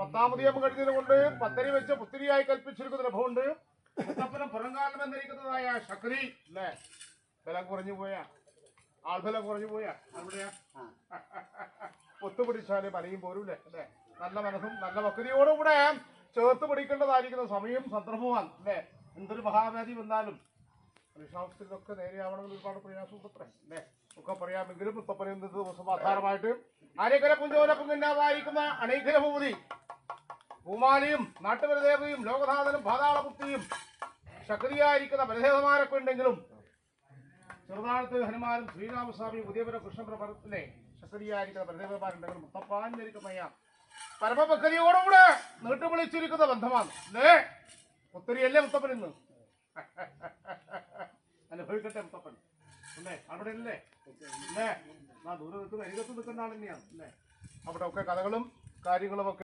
10ാമത് നിയമം കഴിഞ്ഞതുകൊണ്ട് പത്തരി വെച്ച് പുത്തിരിയായി കൽപ്പിച്ചിരിക്കുന്ന ലഭമുണ്ട്. മുത്തപ്പനം പുറങ്കാലം എന്നിരിക്കുന്നതായ ശക്തി അല്ലേ, ബലം കുറഞ്ഞു പോയാ, ആൾബലം കുറഞ്ഞു പോയാ, അവിടെയാ ഒത്തുപിടിച്ചാല് പലയും പോരൂല്ലേ അല്ലെ. നല്ല മനസ്സും നല്ല ഭക്തിയോടുകൂടെ ചേർത്ത് പിടിക്കേണ്ടതായിരിക്കുന്ന സമയം സന്ദർഭമാണ് അല്ലെ. എന്തൊരു മഹാവ്യാധി വന്നാലും മനുഷ്യാവസ്ഥയിലൊക്കെ നേരെയാവണമെങ്കിൽ ഒരുപാട് പ്രയാസമുണ്ടത്രേ അല്ലെ. ഒക്കെ പറയാമെങ്കിലും മുത്തപ്പനെ ദിവസം ആധാരമായിട്ട് ആര്യക്കര പുഞ്ചോലപ്പം പിന്നാവായിരിക്കുന്ന അണൈക്കര ഭൂപതി പൂമാലിയും നാട്ടുപരദേവതയും ലോകനാഥനും പാതാളപുത്തിയും ശക്തിയായിരിക്കുന്ന ബലദേവന്മാരൊക്കെ ഉണ്ടെങ്കിലും ചെറുതാഴത്ത് ഹനുമാനും ശ്രീരാമസ്വാമിയും ഉദയപുര കൃഷ്ണപ്രഭത്തിലെ ശക്തിയായിരിക്കുന്ന ബലദേവന്മാരുണ്ടെങ്കിലും മുത്തപ്പാഞ്ഞിരിക്കുന്നയ്യ പരമഭക്തിയോടുകൂടെ നീട്ടുവിളിച്ചിരിക്കുന്ന ബന്ധമാണ് അല്ലേ. ഒത്തിരിയല്ലേ മുത്തപ്പൻ ഇന്ന് അനുഭവിക്കട്ടെ മുത്തപ്പൻ അല്ലേ. അവിടെ അല്ലേ അല്ലേ, ദൂരെ നിൽക്കുന്ന അരികത്ത് നിൽക്കുന്ന ആൾ തന്നെയാണ് അല്ലേ. അവിടെ ഒക്കെ കഥകളും കാര്യങ്ങളും ഒക്കെ